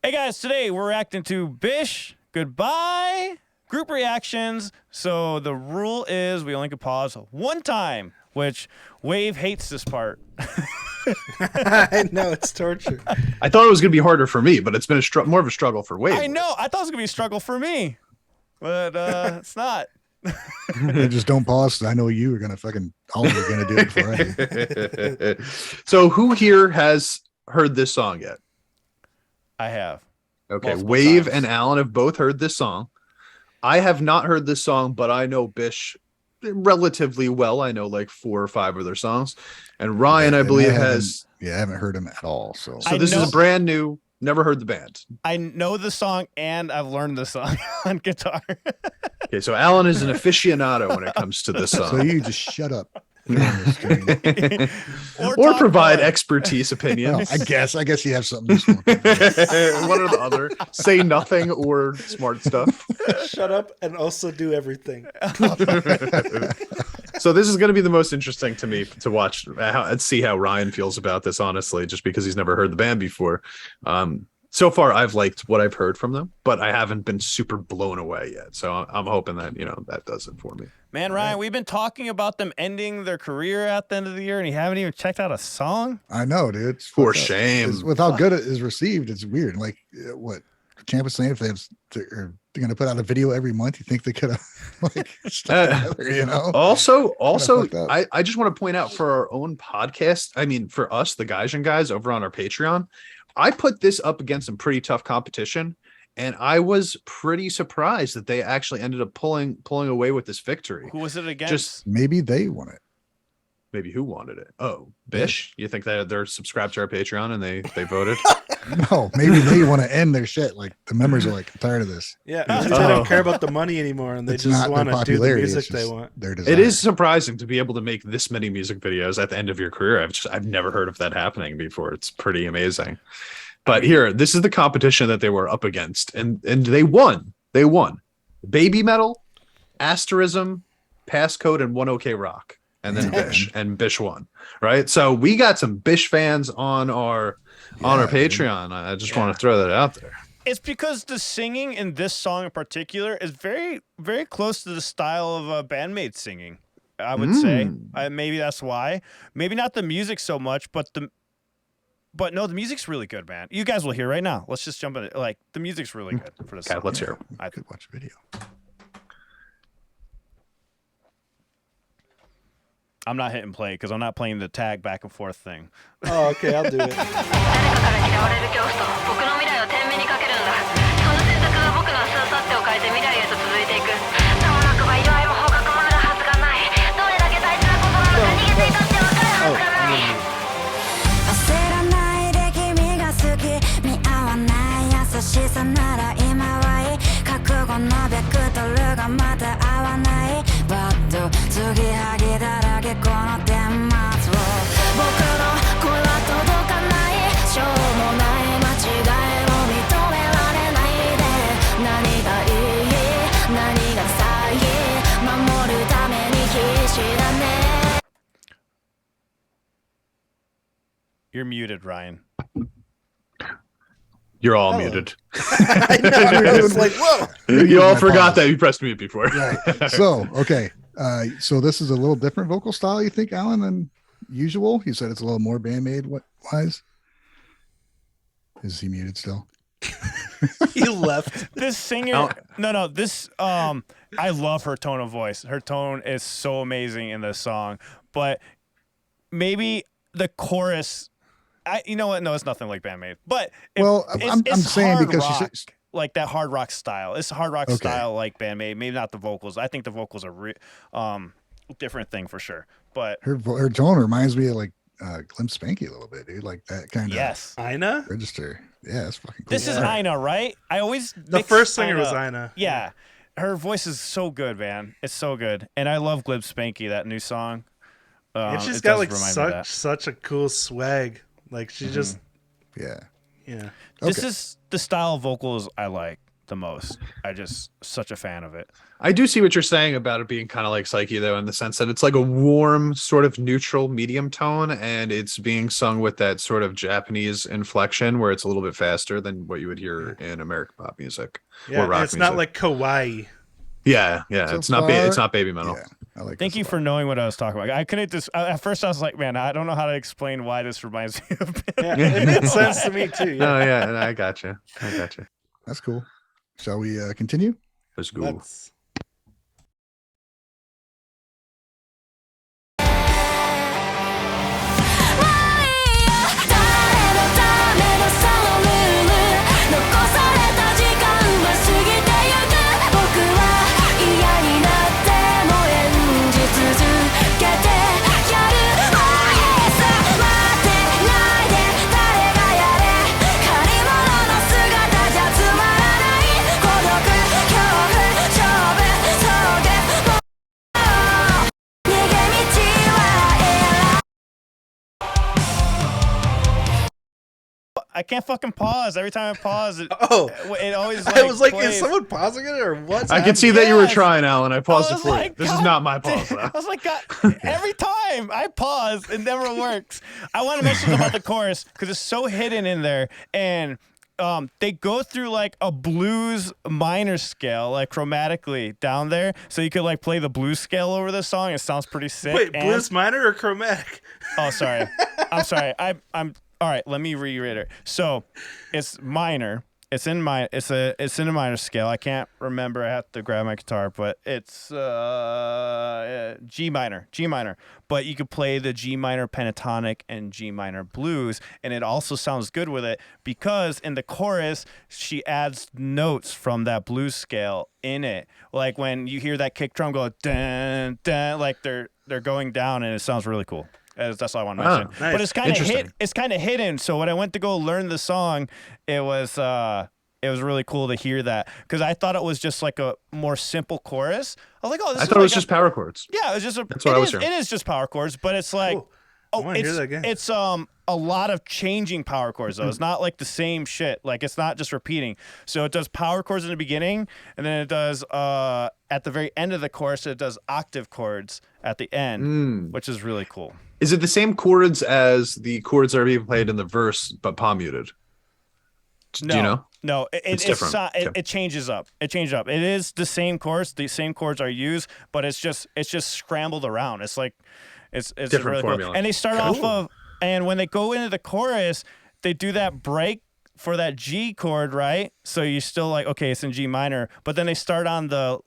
Hey guys, today we're reacting to BiSH Goodbye group reactions. So the rule is we only can pause one time, which Wave hates this part. I know, it's torture. I thought it was going to be harder for me, but it's been more of a struggle for Wave. I know. I thought it was going to be a struggle for me, but it's not. I just don't pause. I know you are going to fucking all are going to do it for me. So who here has heard this song yet? I have. Okay, Multiple Wave times. and Alan have both heard this song. I have not heard this song, but I know BiSH relatively well. I know like 4 or 5 of their songs. And Ryan, I believe, has... Yeah, I haven't heard him at all. So this is a brand new, never heard the band. I know the song and I've learned the song on guitar. Okay, so Alan is an aficionado when it comes to this song. So you just shut up. Or Or talk provide more. expertise opinions. Well, I guess you have something to smoke. One or the other. Say nothing or smart stuff. Shut up and also do everything. So this is going to be the most interesting to me to watch and see how Ryan feels about this, honestly, just because he's never heard the band before. So far, I've liked what I've heard from them, but I haven't been super blown away yet. So I'm hoping that, that does it for me. Man, Ryan, we've been talking about them ending their career at the end of the year, and you haven't even checked out a song? I know, dude. It's For fucked up. shame. With how good it is received, it's weird. Like, what Champ was saying, if they're going to put out a video every month, you think they could have, like, stuck together, Also, fucked up. I just want to point out for our own podcast, I mean, for us, the Guys and Guys over on our Patreon, I put this up against some pretty tough competition, and I was pretty surprised that they actually ended up pulling away with this victory. Who was it against? Just Maybe they won it. maybe who wanted it? Oh, BiSH? You think that they're subscribed to our Patreon and they voted? No, maybe they want to end their shit. Like, the members are like, I'm tired of this. Yeah, maybe they don't care about the money anymore, and they It's just not want their to do the popularity, music it's they just want. their desire. It is surprising to be able to make this many music videos at the end of your career. I've never heard of that happening before. It's pretty amazing. But here, this is the competition that they were up against, and they won. They won. Baby Metal, Asterism, Passcode, and One OK Rock, and then BiSH, and BiSH won. Right. So we got some BiSH fans on our Patreon. I just want to throw that out there. It's because the singing in this song in particular is very, very close to the style of bandmate singing, I would say. Maybe that's why. Maybe not the music so much, but no, the music's really good, man. You guys will hear right now. Let's just jump in. Like, the music's really good for this Okay, song. let's hear it. I could watch a video. I'm not hitting play because I'm not playing the tag back and forth thing. Oh, okay, I'll do it. 誰かから嫌われる恐怖と僕の未来を天秤にかけるんだ。その選択が僕の明日明後日を変えて未来へと続いていく。さもなくば祝いも方角もあるはずがない。どれだけ大事なことなのか逃げていたってわかるはずがない。焦らないで君が好き見合わない優しさなら今はいい覚悟のベクトルがまた合わないバッド継ぎはぎだらけこの顛末を僕の声は届かないしょうもない間違いも認められないで何がいい何がさい守るために必死だね You're muted, Ryan. You're all muted. I know. I was like, whoa. You all My forgot pause. that you pressed mute before. Right. So, okay. So this is a little different vocal style, you think, Alan, than usual? You said it's a little more bandmate wise. Is he muted still? He left. This singer, this I love her tone of voice. Her tone is so amazing in this song, but maybe the chorus, you know what? No, it's nothing like bandmate. But I'm saying hard because rock, she's like that hard rock style. It's hard rock style like bandmate. Maybe not the vocals. I think the vocals are different thing for sure. But her tone reminds me of like Glimpse Spanky a little bit, dude. Like that kind of yes, Ina? register. Yeah, it's fucking cool. This is Ina, right? I always The mix first singer was Ina. Ina. Yeah, her voice is so good, man. It's so good, and I love Glib Spanky, that new song. And she's it got does like remind me of that. such a cool swag. Like she just Yeah. yeah. This Okay. is the style of vocals I like. the most. I just such a fan of it. I do see what you're saying about it being kind of like Psyche, though, in the sense that it's like a warm, sort of neutral medium tone, and it's being sung with that sort of Japanese inflection where it's a little bit faster than what you would hear in American pop music Yeah, or rock it's music. not like kawaii. Yeah. So It's not it's not baby metal. Yeah, I like Thank this you a lot. for knowing what I was talking about. I couldn't just at first I was like, man, I don't know how to explain why this reminds me of. Yeah, it made sense to me too. No, Yeah. yeah, I got you. That's cool. Shall we continue? Let's go. Let's- I can't fucking pause. Every time I pause, it always. I was like, plays. is someone pausing it or what? I could see that you were Yes. trying, Alan. I paused I it was for you. like, This is God not my damn- pause, though. I was like, God, every time I pause, it never works. I want to mention about the chorus because it's so hidden in there, and they go through like a blues minor scale, like chromatically down there, so you could like play the blues scale over the song. It sounds pretty sick. Wait, and- blues minor or chromatic? Oh, sorry. I'm sorry. I'm all right. Let me reiterate. So, it's minor. It's in a minor scale. I can't remember. I have to grab my guitar, but it's G minor. G minor. But you could play the G minor pentatonic and G minor blues, and it also sounds good with it because in the chorus she adds notes from that blues scale in it. Like when you hear that kick drum go dun dun, like they're going down, and it sounds really cool. That's all I want to mention. nice. But it's kind of Interesting. It's kind of hidden. So when I went to go learn the song, it was really cool to hear that because I thought it was just like a more simple chorus. I was like, oh, this I is thought it was like just power chords. yeah, it was just That's what I was it hearing. is just power chords, but it's like Cool. I wanna hear that again. It's a lot of changing power chords though. It's not like the same shit. Like it's not just repeating. So it does power chords in the beginning, and then it does at the very end of the chorus it does octave chords at the end, which is really cool. Is it the same chords as the chords that are being played in the verse, but palm muted? No, Do you know? No, It's different. Okay. It changes up. It changes up. It is the same chords. The same chords are used, but it's just scrambled around. It's like it's Different really formula. cool. And they start off of, and when they go into the chorus, they do that break for that G chord, right? So you're still like, okay, it's in G minor, but then they start on the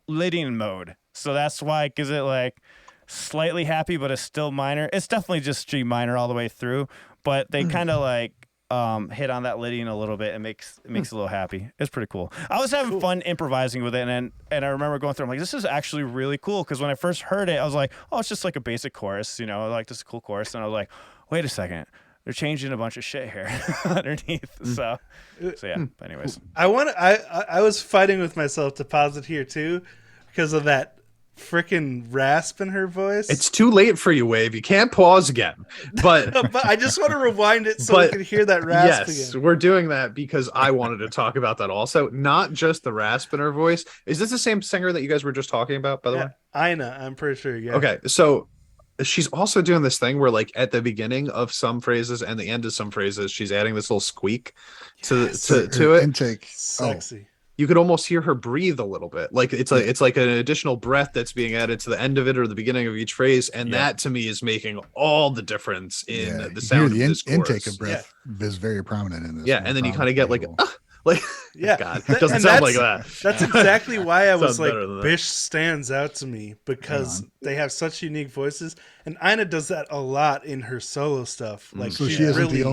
leading mode. So that's why it gives it like slightly happy, but it's still minor. It's definitely just G minor all the way through, but they kind of like hit on that leading a little bit and makes it a little happy. It's pretty cool. I was having fun improvising with it, and I remember going through, I'm like, this is actually really cool, because when I first heard it, I was like, oh, it's just like a basic chorus, you know, like this is a cool chorus, and I was like, wait a second, they're changing a bunch of shit here underneath. So yeah. But anyways, I was fighting with myself to pause it here too, because of that freaking rasp in her voice. It's too late for you, Wave. You can't pause again. But but I just want to rewind it so we But can hear that rasp yes, again. we're doing that because I wanted to talk about that also. Not just the rasp in her voice. Is this the same singer that you guys were just talking about, by the way? Ina, I'm pretty sure. Yeah. Okay, so she's also doing this thing where, like, at the beginning of some phrases and the end of some phrases, she's adding this little squeak to Her it. intake. Sexy. You could almost hear her breathe a little bit. Like it's like an additional breath that's being added to the end of it or the beginning of each phrase, and that to me is making all the difference in Yeah, the you sound hear of this chorus. intake of breath is very prominent in this. Yeah, and then you kind of get like, like Yeah. God, Th- it doesn't and sound like that's- that. That's exactly why I was Sounds like, better than that. BiSH stands out to me, because they have such unique voices, and Ina does that a lot in her solo stuff. Like, So she's she isn't really, the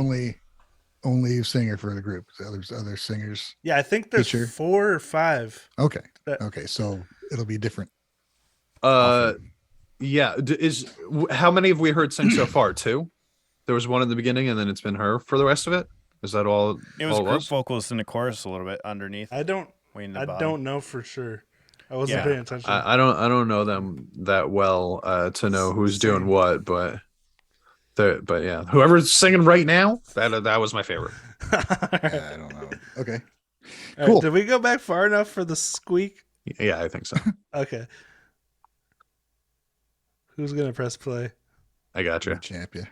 only singer for the group. There's other singers. Yeah, I think there's feature. 4 or 5. Okay. That- Okay. So it'll be different. Yeah. How many have we heard sing so far? 2. There was one in the beginning, and then it's been her for the rest of it. Is that all? it was all group vocals in the chorus a little bit underneath. I don't Don't. know for sure. I wasn't Yeah. paying attention. I don't know them that well to know who's doing what, but yeah, whoever's singing right now, that was my favorite. Yeah, I don't know. Okay. All Cool. right, did we go back far enough for the squeak? Yeah, I think so. Okay. Who's gonna press play? I got you. Champion.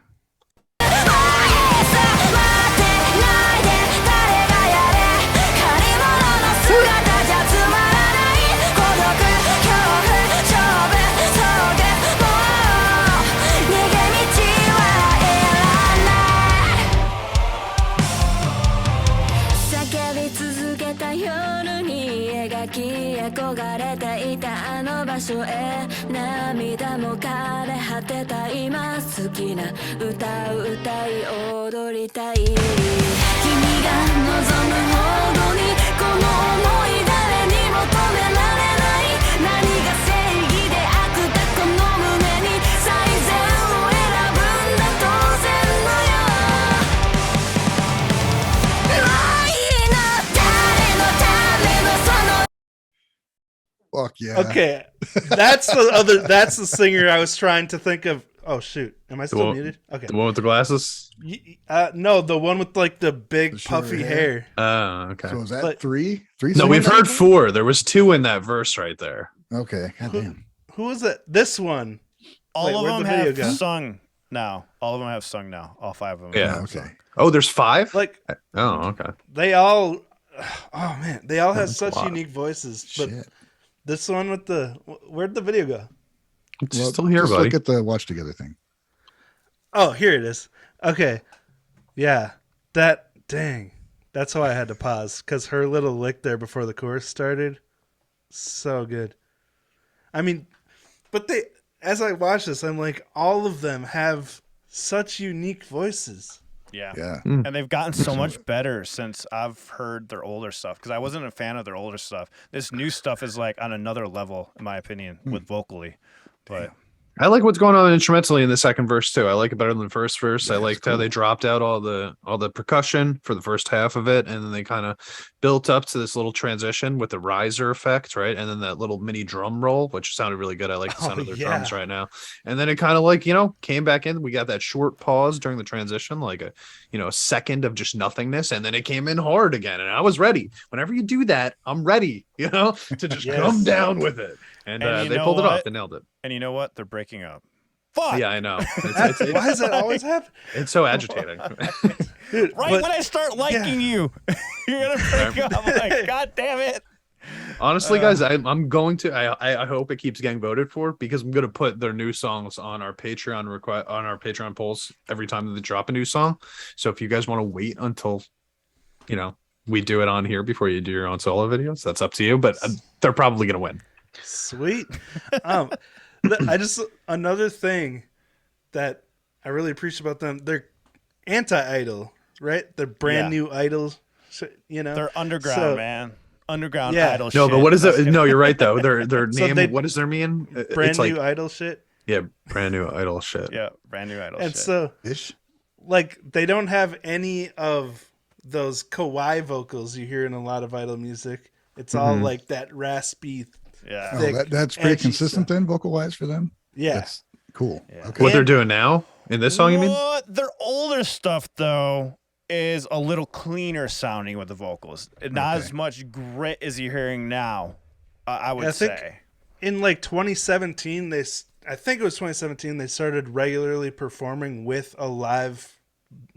待ってないで誰がやれ借り物の姿じゃつまらない孤独恐怖勝負峠もう逃げ道はいらない叫び続けた夜に描き憧れていたあの場所へ涙も枯れ果てた今好きな歌を歌い踊りたい君が望むほどにこの想い誰にも止められない何が正義で悪だこの胸に最善を選ぶんだ当然のよ愛の誰のためのその Fuck yeah. Okay, that's the singer I was trying to think of. Oh shoot, am I still one- muted? Okay, The one with the glasses? no, the one with like the big The short puffy hair. hair. Oh, okay. So is that But- three? Three? No, we've singers? heard 4. There was 2 in that verse right there. Okay. Goddamn. Who was it? This one. All Wait, of where'd them the video have go? sung now. All of them have sung now. All 5 of them. Yeah. have Okay. sung. Oh, there's 5? Like Oh, okay. they all. Oh man, they all have That's such a lot. unique voices. But Shit. this one with the where'd the video go? It's Well, still here, just buddy. look at the watch together thing. Oh, here it is. Okay, yeah, dang. That's why I had to pause because her little lick there before the chorus started, so good. I mean, but they as I watch this, I'm like, all of them have such unique voices. Yeah. Yeah. And they've gotten so much better since I've heard their older stuff because I wasn't a fan of their older stuff. This new stuff is like on another level, in my opinion, with vocally. But I like what's going on instrumentally in the second verse too. I like it better than the first verse. Yeah, I it's liked how cool. they dropped out all the percussion for the first half of it, and then they kind of built up to this little transition with the riser effect, right? And then that little mini drum roll, which sounded really good. I like the sound Oh, of their yeah. drums right now. And then it kind of like, came back in. We got that short pause during the transition, like a second of just nothingness, and then it came in hard again. And I was ready. Whenever you do that, I'm ready, to just Yes. come down with it. And, And you they know pulled it off. what? They nailed it. and you know what? They're breaking up. Fuck. Yeah, I know. Why does that always happen? It's so agitating. Dude, Right but- when I start liking you, you're gonna break up. I'm like, God damn it. Honestly, guys, I'm going to. I hope it keeps getting voted for because I'm going to put their new songs on our Patreon on our Patreon polls every time that they drop a new song. So if you guys want to wait until, we do it on here before you do your own solo videos, that's up to you. But they're probably going to win. Sweet. Another thing that I really appreciate about them, they're anti-idol, right? They're brand new idols, They're underground, So- man. Underground Yeah. idol No, shit. but what is That's it? gonna- No, you're right though. Their So name. they- What does their mean? brand It's like new idol shit. brand new idol shit. Yeah, brand new idol And shit. so Ish. like they don't have any of those kawaii vocals you hear in a lot of idol music. It's all Mhm. like that raspy. yeah. Oh, Thick, that's pretty edgy consistent stuff. then, vocal wise for them. Yeah. That's cool. Yeah. Okay. What they're doing now in this song, you mean? What? Their older stuff though is a little cleaner sounding with the vocals. Not Okay. as much grit as you're hearing now. I would I think- say. In like 2017, I think it was 2017, they started regularly performing with a live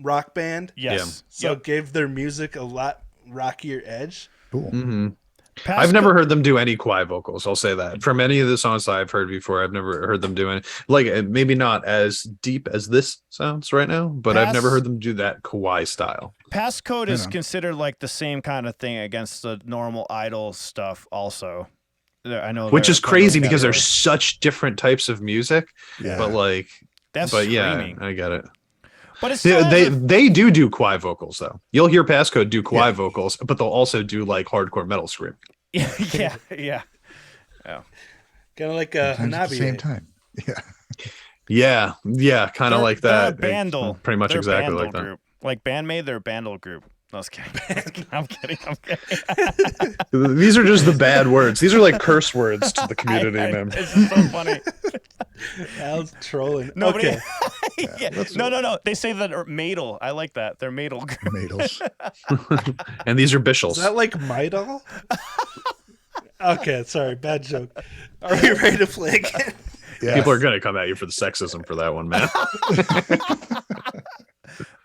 rock band. Yes. So Yep. it gave their music a lot rockier edge. Cool. Mm-hmm. Pasco- I've never heard them do any quiet vocals. I'll say that from any of the songs I've heard before, I've never heard them doing maybe not as deep as this sounds right now, but I've never Pass- heard them do that kawaii style. Passcode is Yeah. considered like the same kind of thing against the normal idol stuff. Also, I know, Which they're is kind of crazy because together. there's such different types of music, Yeah. but That's but screaming. yeah, I get it. But it's Yeah, still they do quiet vocals though. You'll hear Passcode do quiet Yeah. vocals, but they'll also do like hardcore metal scream. yeah, yeah. Kind of like Sometimes at the same Hanabi. time. Yeah. Yeah, kind of like that. They're a bandle. Pretty much They're a exactly bandle like that. group. Like Bandmade, they're a bandle group. No, I was kidding. I'm kidding. I'm kidding. These are just the bad words. These are like curse words to the community, man. It's just so funny. Al's trolling. Nobody. Okay. Yeah. No. They say that are madel. I like that. They're madel. Tomatoes. And these are bishels. Is that like Midol? Okay, sorry, bad joke. Are we ready to play again? Yes. People are gonna come at you for the sexism for that one, man.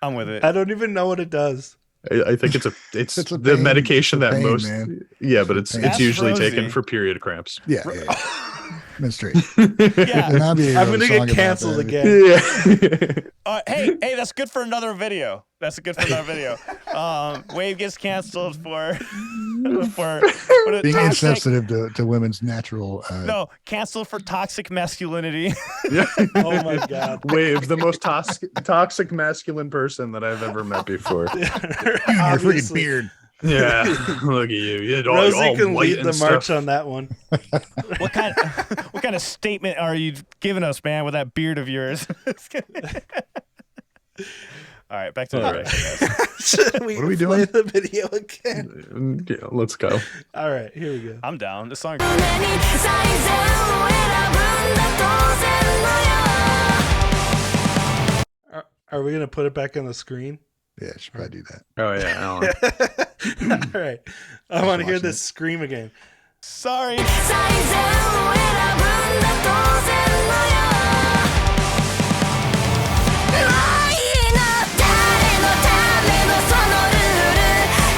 I'm with it. I don't even know what it does. I think it's a the pain. medication It's a that pain, most man. yeah, but it's That's usually Rosie. taken for period cramps. Yeah. Menstruation. Yeah. And I'll be I'm really gonna song get about canceled that. again. Yeah. Hey, that's good for another video. That's good for another video. Wave gets canceled for what, Being toxic, insensitive to women's natural. No, canceled for toxic masculinity. Oh my god. Wave, the most toxic masculine person that I've ever met before. Your freaking Obviously. beard. Yeah, look at you. You're Rosie all can white lead and the march stuff. on that one. What kind of statement are you giving us, man, with that beard of yours? All right, back to the All video, right. guys. Should we What are we play doing? the video again? Yeah, let's go. All right, here we go. I'm down. This song. 最善を選ぶんだ当然のよ Are we gonna put it back on the screen? Yeah, I should probably do that. Oh yeah, Alan. All right. I want to hear watching this scream again. Sorry. 最善を選ぶんだ当然のよないの誰のためのそのルール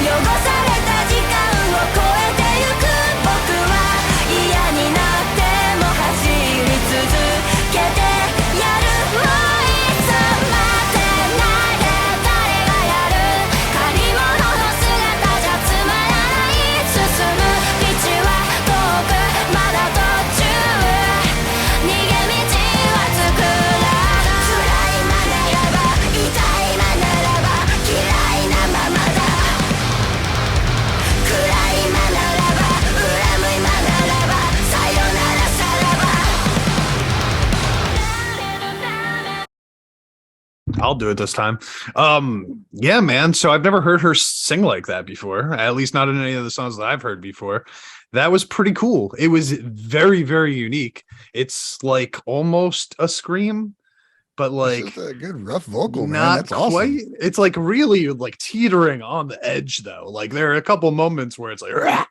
汚された時間を超えてゆく僕は嫌になっても走り続けてやるもういつまでないで誰がやる借り物の姿じゃつまらない進む道は遠くまだ途中逃げ道は作らない辛いまならば痛いまならば嫌いなままだ暗いまならば恨むまならばさよならさらば I'll do it this time. Yeah, man. So I've never heard her sing like that before, at least not in any of the songs that I've heard before. That was pretty cool. It was very, very unique. It's like almost a scream, but It's like just a good rough vocal, man. not That's quite. awesome. It's like really like teetering on the edge though. Like there are a couple moments where it's like, "Rah!"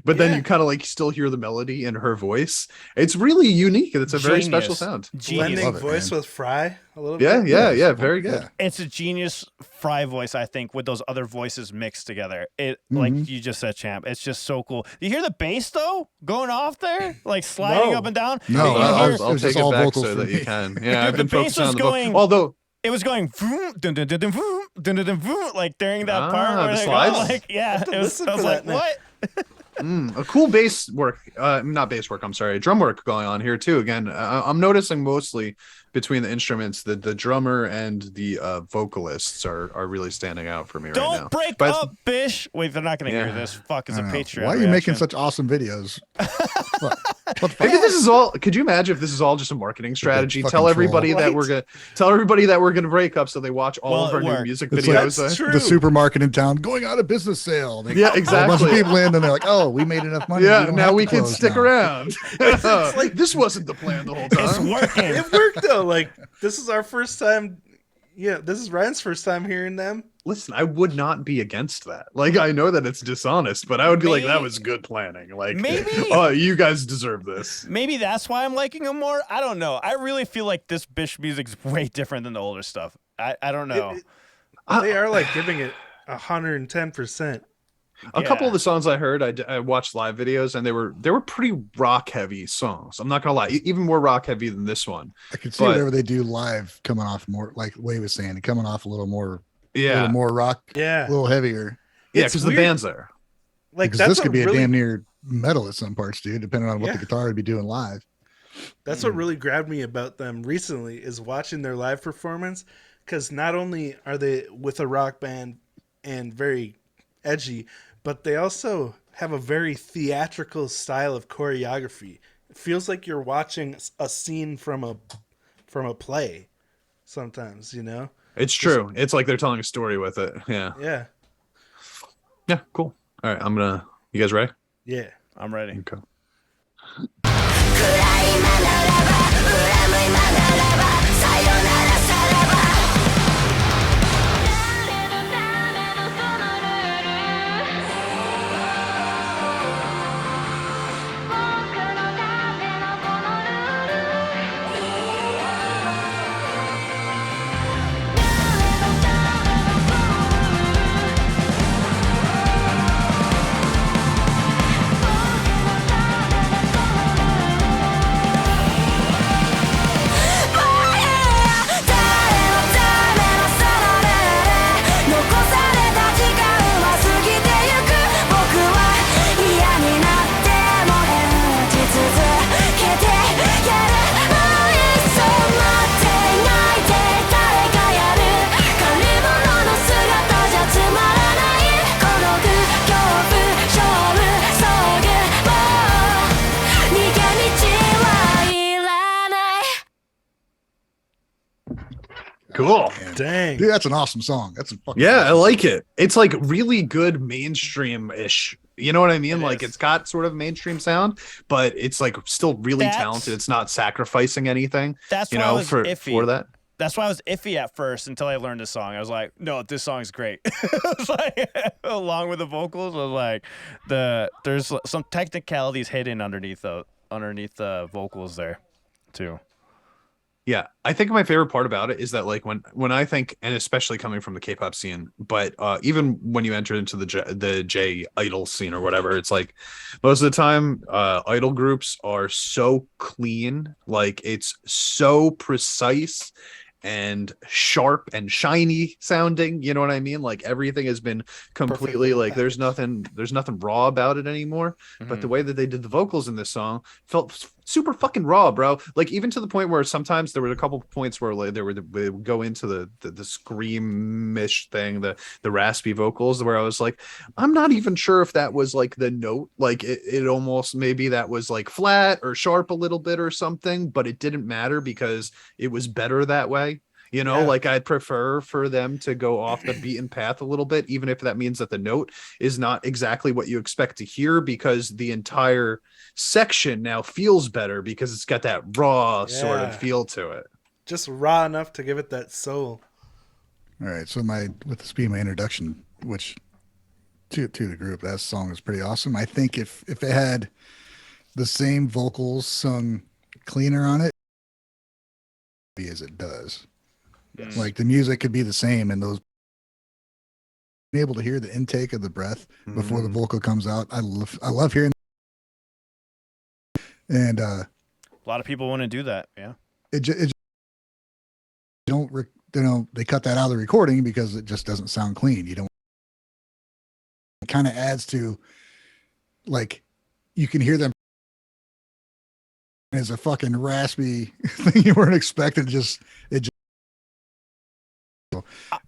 but then Yeah. you kind of like still hear the melody in her voice. It's really unique and it's a very special Genius. sound. Genius. Blending Love it, voice man. with Fry a little Yeah, bit. yeah, very good. Yeah. It's a genius Fry voice, I think, with those other voices mixed together. It like Mhm. you just said, champ. It's just so cool. You hear the bass though going off there, like sliding No. up and down. No, You I hear- was- I'll it was take just it all back vocals so for that you me. can. Yeah, I've the been bass focusing was on the going- although it was going vroom, dun, dun, dun, dun, vroom, dun, dun, dun, vroom, like during that Ah, part where the they go, slides? like yeah, to it was, listen I was for like, that now. what? a cool bass work, not bass work. I'm sorry, drum work going on here too. Again, I'm noticing mostly between the instruments, the drummer and the vocalists are really standing out for me right now. Don't break But- up, Bish. Wait, they're not gonna hear Yeah. this. Fuck, it's I a don't know. Patreon. Why are you making reaction. such awesome videos? What the fuck? Maybe this is all. Could you imagine if this is all just a marketing strategy? fucking Tell everybody troll. that we're gonna break up so they watch all Well, of our it new worked. music It's videos. That's true. The supermarket in town going out of business sale. They Yeah, call a bunch of exactly. people in, and they're like, "Oh, we made enough money. Yeah, don't now have we to can close stick now." around. Like this wasn't the plan the whole It's time. working. It worked though. Like this is our first time. Yeah, this is Ryan's first time hearing them. Listen, I would not be against that. Like, I know that it's dishonest, but I would be like, that Maybe- was good planning. Like, maybe- oh, you guys deserve this. Maybe that's why I'm liking them more. I don't know. I really feel like this Bish music's way different than the older stuff. I don't know. They are like giving it 110%. A couple Yeah. of the songs I heard, I watched live videos, and they were pretty rock heavy songs. I'm not gonna lie, even more rock heavy than this one. I could see But- whatever they do live coming off more, like Way was saying, coming off a little more, Yeah, little more rock, Yeah. a little heavier. yeah, It's because the weird. band's there. Like Because that's this could be a really, damn near metal at some parts, dude, depending on what Yeah. the guitar would be doing live. That's what really grabbed me about them recently is watching their live performance. Because not only are they with a rock band and very edgy, but they also have a very theatrical style of choreography. It feels like you're watching a scene from a play sometimes, you know? It's true. It's like they're telling a story with it. Yeah. Yeah. Yeah, cool. All right, you guys ready? Yeah. I'm ready. Okay. 暗いまならば恨む今ならばさよならさらば誰のためのそのルール僕のためのこのルール誰のためのそのルール僕のためのそのルール誰のためのそのルール残された時間は過ぎてゆく僕は嫌になっても演じ続けてやるもういっそ待ってないで誰かやる借り物の姿じゃつまらない孤独恐怖勝負遭遇もう逃げ道はいらない Cool. Man. Dang. Dude, that's an awesome song. That's a fucking Yeah, I awesome like song. it. It's like really good mainstream-ish. You know what I mean? It Like is. it's got sort of mainstream sound, but it's like still really That's- talented. It's not sacrificing anything, That's you why I know, was for iffy. that. That's why I was iffy at first until I learned the song. I was like, no, this song's great. It's like, along with the vocals, I was like, there's some technicalities hidden underneath the vocals there, too. Yeah, I think my favorite part about it is that like when I think, and especially coming from the K-pop scene, but even when you enter into the J idol scene or whatever, it's like most of the time idol groups are so clean, like it's so precise and sharp and shiny sounding. You know what I mean? Like everything has been completely little like there's nothing raw about it anymore. But the way that they did the vocals in this song felt super fucking raw, bro. Like even to the point where sometimes there were a couple points where like they would go into the screamish thing, the raspy vocals, where I was like, I'm not even sure if that was like the note, like it almost maybe that was like flat or sharp a little bit or something, but it didn't matter because it was better that way. You know, Yeah. like I'd prefer for them to go off the beaten path a little bit, even if that means that the note is not exactly what you expect to hear, because the entire section now feels better because it's got that raw sort of Yeah. feel to it. Just raw enough to give it that soul. All right. So with the speed of my introduction, which to the group, that song is pretty awesome. I think if it had the same vocals sung cleaner on it, be as it does. Mm. Like the music could be the same, and those being able to hear the intake of the breath before the vocal comes out. I love hearing. And A lot of people want to do that. Yeah. it they cut that out of the recording because it just doesn't sound clean. You don't. It kind of adds to, like, you can hear them as a fucking raspy thing you weren't expecting.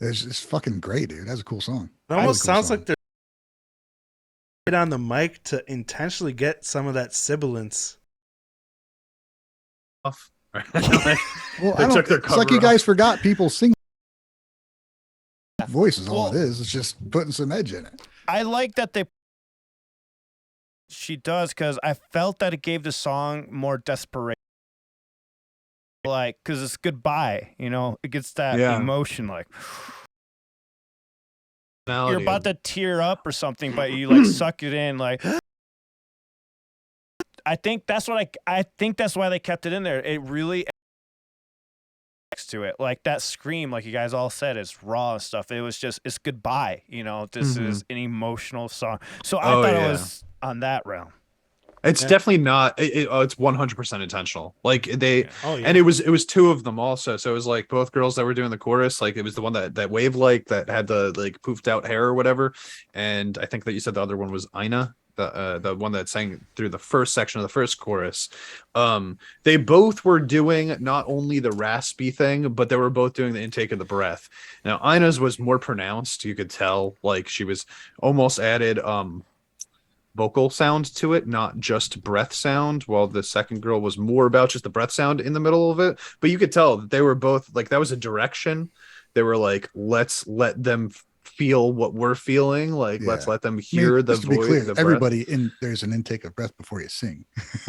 It's fucking great, dude. That's a cool song. It almost Really cool sounds song. like they're right on the mic to intentionally get some of that sibilance. Off. Well, They I don't, took their it's like cover you guys off. forgot people sing. Voice is all Well- it is. It's just putting some edge in it. I like that she does, because I felt that it gave the song more desperation. Like, because it's goodbye, you know, it gets that Yeah. emotion, like you're Personality about of- to tear up or something, but you like suck it in, like. I think that's why they kept it in there. It really next to it, like that scream, like you guys all said, is raw and stuff. It was just, it's goodbye, you know. This is an emotional song, so I Oh, thought yeah. it was on that realm. It's Yeah. definitely not. It's 100% intentional. Like they, Oh yeah. and it was two of them also. So it was like both girls that were doing the chorus. Like it was the one that wave like that had the like poofed out hair or whatever. And I think that you said the other one was Ina, the one that sang through the first section of the first chorus. They both were doing not only the raspy thing, but they were both doing the intake of the breath. Now Ina's was more pronounced. You could tell like she was almost added vocal sound to it, not just breath sound, while the second girl was more about just the breath sound in the middle of it. But you could tell that they were both like, that was a direction. They were like, let's let them feel what we're feeling. Like, let's Yeah. let them I mean, hear the just to be voice, clear, the breath. everybody there's an intake of breath before you sing.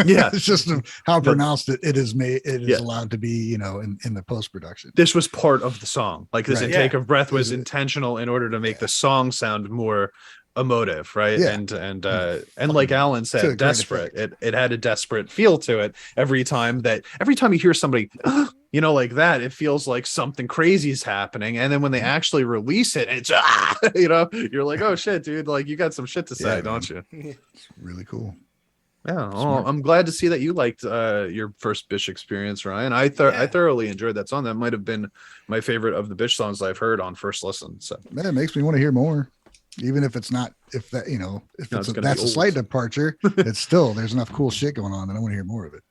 Yeah. It's just how The- pronounced it is made. It is Yeah. allowed to be, you know, in the post production. This was part of the song. Like this Right. intake Yeah. of breath was Is it- intentional in order to make the song sound more emotive, right? Yeah. And Fucking- like Alan to a said, great desperate. effect. It had a desperate feel to it. Every time you hear somebody you know, like that, it feels like something crazy is happening. And then when they actually release it, it's you know, you're like, oh shit, dude, like you got some shit to say, Yeah, don't you? It's really cool. Yeah, well, Smart. I'm glad to see that you liked your first BiSH experience, Ryan. I Yeah. thoroughly enjoyed that song. That might have been my favorite of the BiSH songs I've heard on first listen. So Man, it makes me want to hear more. Even if it's not, if that, you know, if No, it's it's gonna be that's a old. slight departure, it's still there's enough cool shit going on that I want to hear more of it.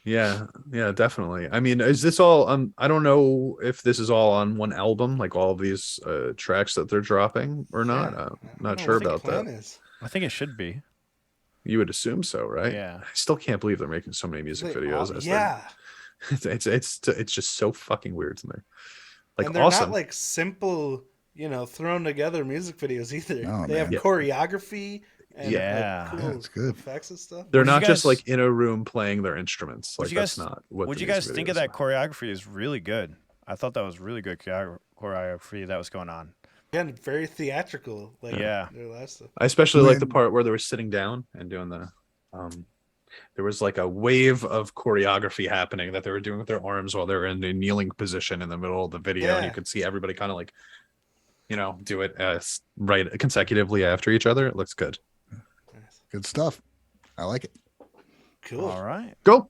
yeah, definitely. I mean, is this all? I don't know if this is all on one album, like all of these tracks that they're dropping or not. Yeah. I'm I not don't sure know what the about plan that. is. I think it should be. You would assume so, right? Yeah. I still can't believe they're making so many music They videos. all- as yeah. it's just so fucking weird to me. Like And they're awesome. not like simple, you know, thrown together music videos either. Oh, They have man. Yeah. choreography and Yeah. like, cool Yeah, it's good. effects and stuff. They're Would you not just guys- like in a room playing their instruments. Would Like you that's guys- not what. What'd the you guys music think of videos that are. choreography? Is really good. I thought that was really good choreography that was going on. Again, very theatrical. Like Yeah. their last stuff. I especially like the When- part where they were sitting down and doing the there was like a wave of choreography happening that they were doing with their arms while they were in the kneeling position in the middle of the video, and you Yeah. could see everybody kind of like, you know, do it right consecutively after each other. It looks good. Nice. Good stuff. I like it. Cool. All right. Go.